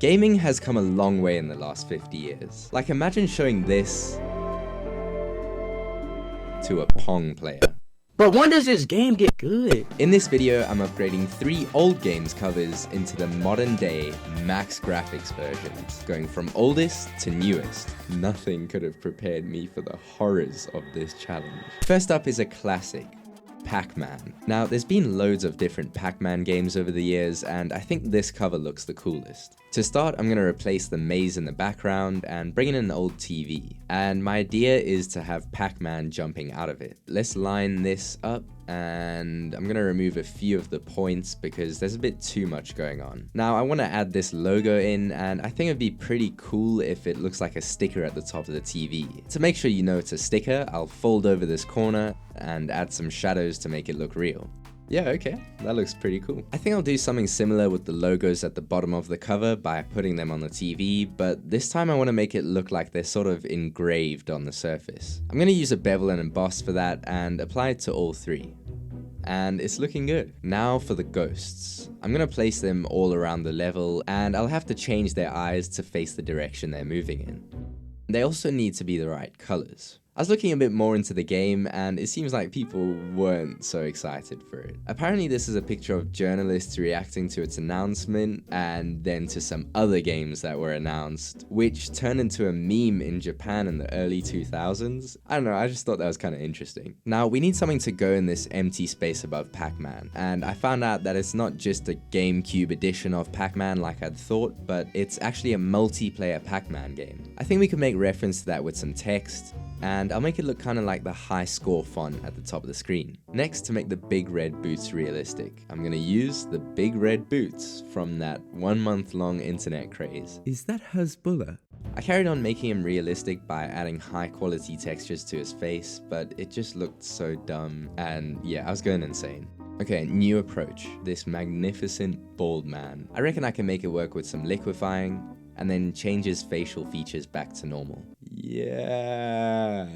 Gaming has come a long way in the last 50 years. Like, imagine showing this to a Pong player. But when does this game get good? In this video, I'm upgrading 3 old games covers into the modern day max graphics versions, going from oldest to newest. Nothing could have prepared me for the horrors of this challenge. First up is a classic, Pac-Man. Now, there's been loads of different Pac-Man games over the years, and I think this cover looks the coolest. To start, I'm going to replace the maze in the background and bring in an old TV. And my idea is to have Pac-Man jumping out of it. Let's line this up, and I'm going to remove a few of the points because there's a bit too much going on. Now, I want to add this logo in, and I think it'd be pretty cool if it looks like a sticker at the top of the TV. To make sure you know it's a sticker, I'll fold over this corner and add some shadows to make it look real. Yeah, okay, that looks pretty cool. I think I'll do something similar with the logos at the bottom of the cover by putting them on the TV, but this time I want to make it look like they're sort of engraved on the surface. I'm going to use a bevel and emboss for that and apply it to all 3. And it's looking good. Now for the ghosts. I'm going to place them all around the level, and I'll have to change their eyes to face the direction they're moving in. They also need to be the right colors. I was looking a bit more into the game, and it seems like people weren't so excited for it. Apparently this is a picture of journalists reacting to its announcement, and then to some other games that were announced, which turned into a meme in Japan in the early 2000s. I don't know, I just thought that was kind of interesting. Now, we need something to go in this empty space above Pac-Man, and I found out that it's not just a GameCube edition of Pac-Man like I'd thought, but it's actually a multiplayer Pac-Man game. I think we could make reference to that with some text, and I'll make it look kind of like the high score font at the top of the screen. Next, to make the big red boots realistic, I'm gonna use the big red boots from that 1 month long internet craze. Is that Hezbollah? I carried on making him realistic by adding high quality textures to his face, but it just looked so dumb, and yeah, I was going insane. Okay, new approach. This magnificent bald man. I reckon I can make it work with some liquefying, and then change his facial features back to normal. Yeah.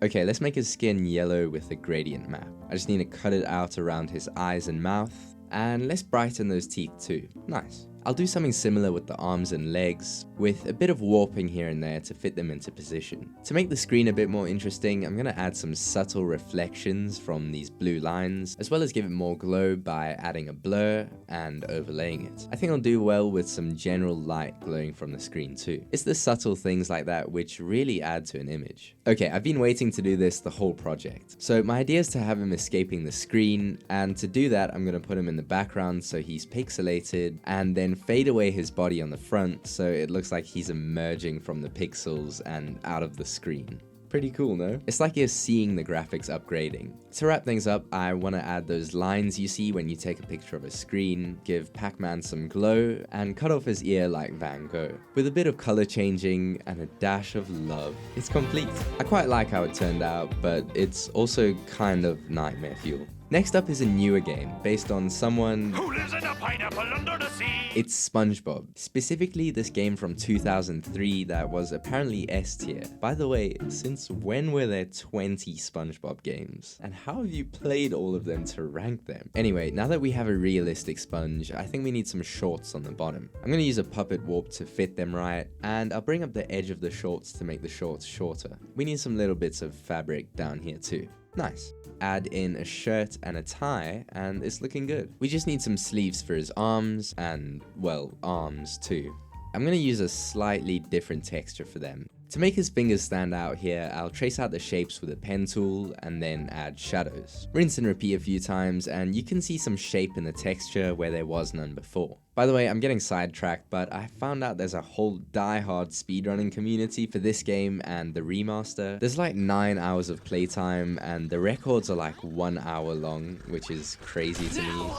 Okay, let's make his skin yellow with a gradient map. I just need to cut it out around his eyes and mouth, and let's brighten those teeth too. Nice. I'll do something similar with the arms and legs, with a bit of warping here and there to fit them into position. To make the screen a bit more interesting, I'm going to add some subtle reflections from these blue lines, as well as give it more glow by adding a blur and overlaying it. I think I'll do well with some general light glowing from the screen too. It's the subtle things like that which really add to an image. Okay, I've been waiting to do this the whole project. So my idea is to have him escaping the screen, and to do that I'm going to put him in the background so he's pixelated, and then fade away his body on the front so it looks like he's emerging from the pixels and out of the screen. Pretty cool, no? It's like you're seeing the graphics upgrading. To wrap things up, I want to add those lines you see when you take a picture of a screen, give Pac-Man some glow, and cut off his ear like Van Gogh. With a bit of color changing and a dash of love, it's complete. I quite like how it turned out, but it's also kind of nightmare fuel. Next up is a newer game, based on someone Who lives in a pineapple under the sea? It's SpongeBob. Specifically this game from 2003 that was apparently S tier. By the way, since when were there 20 SpongeBob games? And how have you played all of them to rank them? Anyway, now that we have a realistic sponge, I think we need some shorts on the bottom. I'm gonna use a puppet warp to fit them right, and I'll bring up the edge of the shorts to make the shorts shorter. We need some little bits of fabric down here too. Nice. Add in a shirt and a tie, and it's looking good. We just need some sleeves for his arms, and, well, arms too. I'm gonna use a slightly different texture for them. To make his fingers stand out here, I'll trace out the shapes with a pen tool and then add shadows. Rinse and repeat a few times, and you can see some shape in the texture where there was none before. By the way, I'm getting sidetracked, but I found out there's a whole die-hard speedrunning community for this game and the remaster. There's like 9 hours of playtime, and the records are like 1 hour long, which is crazy to me.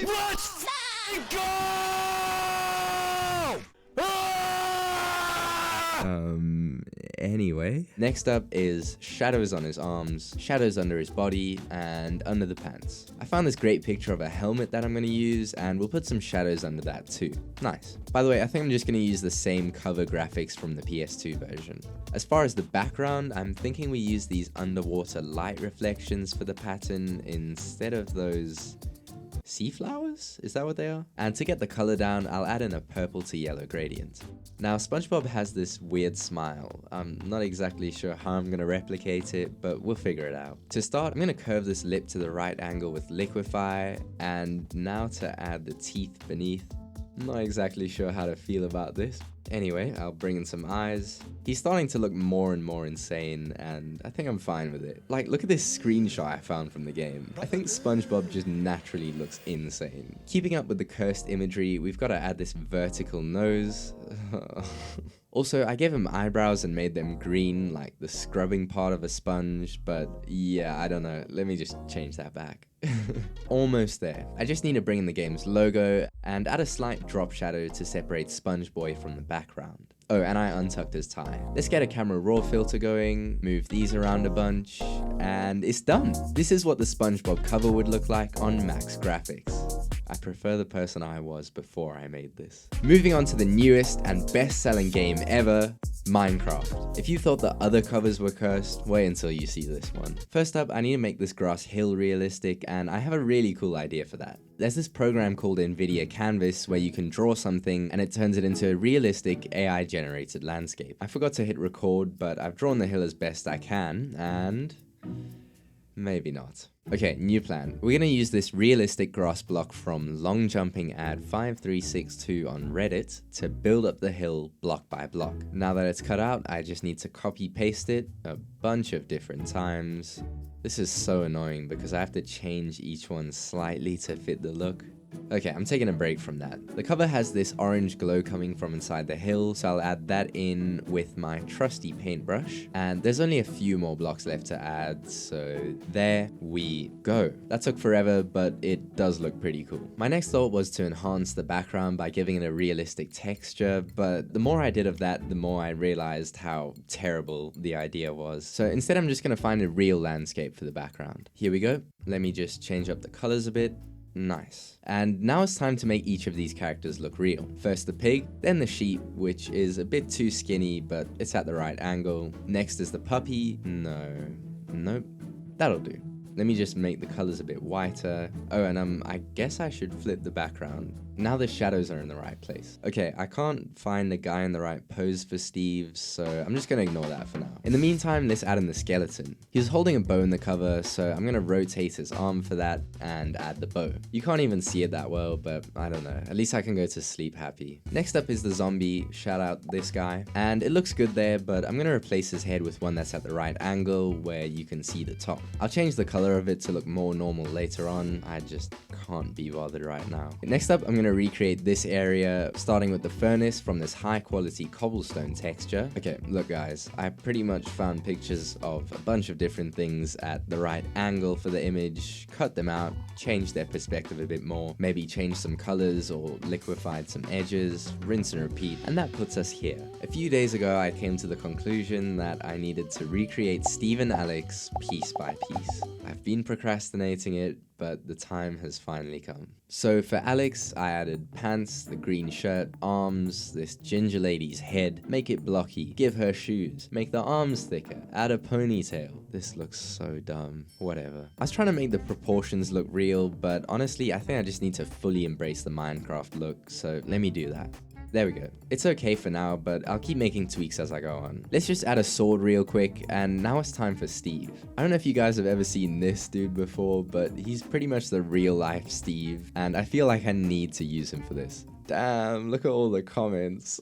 Let's go! Anyway. Next up is shadows on his arms, shadows under his body, and under the pants. I found this great picture of a helmet that I'm going to use, and we'll put some shadows under that too. Nice. By the way, I think I'm just going to use the same cover graphics from the PS2 version. As far as the background, I'm thinking we use these underwater light reflections for the pattern instead of those sea flowers? Is that what they are? And to get the color down, I'll add in a purple to yellow gradient. Now, SpongeBob has this weird smile. I'm not exactly sure how I'm gonna replicate it, but we'll figure it out. To start, I'm gonna curve this lip to the right angle with Liquify, and now to add the teeth beneath. Not exactly sure how to feel about this. Anyway, I'll bring in some eyes. He's starting to look more and more insane, and I think I'm fine with it. Like, look at this screenshot I found from the game. I think SpongeBob just naturally looks insane. Keeping up with the cursed imagery, we've got to add this vertical nose. Also, I gave him eyebrows and made them green, like the scrubbing part of a sponge, but yeah, I don't know. Let me just change that back. Almost there. I just need to bring in the game's logo and add a slight drop shadow to separate SpongeBoy from the background. Oh, and I untucked his tie. Let's get a camera raw filter going, move these around a bunch, and it's done. This is what the SpongeBob cover would look like on Max Graphics. I prefer the person I was before I made this. Moving on to the newest and best-selling game ever, Minecraft. If you thought the other covers were cursed, wait until you see this one. First up, I need to make this grass hill realistic, and I have a really cool idea for that. There's this program called NVIDIA Canvas where you can draw something and it turns it into a realistic AI-generated landscape. I forgot to hit record, but I've drawn the hill as best I can, and maybe not. Okay, new plan. We're gonna use this realistic grass block from Long Jumping Ad 5362 on Reddit to build up the hill block by block. Now that it's cut out, I just need to copy paste it a bunch of different times. This is so annoying because I have to change each one slightly to fit the look. Okay, I'm taking a break from that. The cover has this orange glow coming from inside the hill, so I'll add that in with my trusty paintbrush. And there's only a few more blocks left to add, so there we go. That took forever, but it does look pretty cool. My next thought was to enhance the background by giving it a realistic texture, but the more I did of that, the more I realized how terrible the idea was. So instead, I'm just gonna find a real landscape for the background. Here we go. Let me just change up the colors a bit. Nice. And now it's time to make each of these characters look real. First the pig, then the sheep, which is a bit too skinny, but it's at the right angle. Next is the puppy. Nope. That'll do. Let me just make the colors a bit whiter. Oh, and I guess I should flip the background. Now the shadows are in the right place. Okay, I can't find the guy in the right pose for Steve, so I'm just gonna ignore that for now. In the meantime, let's add in the skeleton. He's holding a bow in the cover, so I'm gonna rotate his arm for that and add the bow. You can't even see it that well, but I don't know. At least I can go to sleep happy. Next up is the zombie. Shout out this guy. And it looks good there, but I'm gonna replace his head with one that's at the right angle where you can see the top. I'll change the color of it to look more normal later on. I just can't be bothered right now. Next up, I'm gonna recreate this area, starting with the furnace from this high quality cobblestone texture. Okay, look guys, I pretty much found pictures of a bunch of different things at the right angle for the image, cut them out, changed their perspective a bit more, maybe changed some colors or liquefied some edges, rinse and repeat, and that puts us here. A few days ago, I came to the conclusion that I needed to recreate Steve and Alex piece by piece. I've been procrastinating it, but the time has finally come. So for Alex, I added pants, the green shirt, arms, this ginger lady's head, make it blocky, give her shoes, make the arms thicker, add a ponytail. This looks so dumb, whatever. I was trying to make the proportions look real, but honestly, I think I just need to fully embrace the Minecraft look, so let me do that. There we go. It's okay for now, but I'll keep making tweaks as I go on. Let's just add a sword real quick, and now it's time for Steve. I don't know if you guys have ever seen this dude before, but he's pretty much the real life Steve, and I feel like I need to use him for this. Damn, look at all the comments.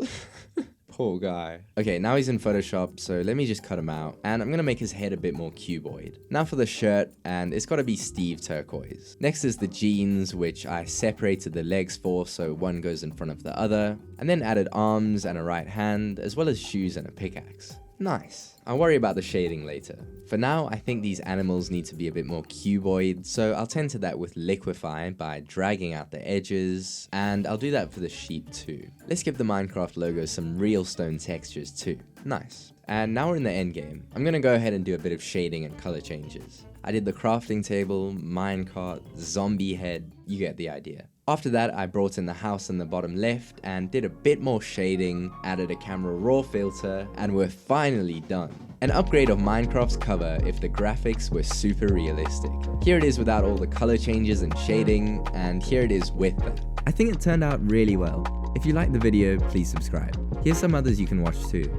Poor guy. Okay, now he's in Photoshop, so let me just cut him out. And I'm gonna make his head a bit more cuboid. Now for the shirt, and it's gotta be Steve turquoise. Next is the jeans, which I separated the legs for, so one goes in front of the other. And then added arms and a right hand, as well as shoes and a pickaxe. Nice. I'll worry about the shading later. For now, I think these animals need to be a bit more cuboid, so I'll tend to that with Liquify by dragging out the edges, and I'll do that for the sheep too. Let's give the Minecraft logo some real stone textures too. Nice. And now we're in the end game. I'm gonna go ahead and do a bit of shading and color changes. I did the crafting table, minecart, zombie head, you get the idea. After that, I brought in the house on the bottom left and did a bit more shading, added a camera raw filter, and we're finally done. An upgrade of Minecraft's cover if the graphics were super realistic. Here it is without all the color changes and shading, and here it is with that. I think it turned out really well. If you liked the video, please subscribe. Here's some others you can watch too.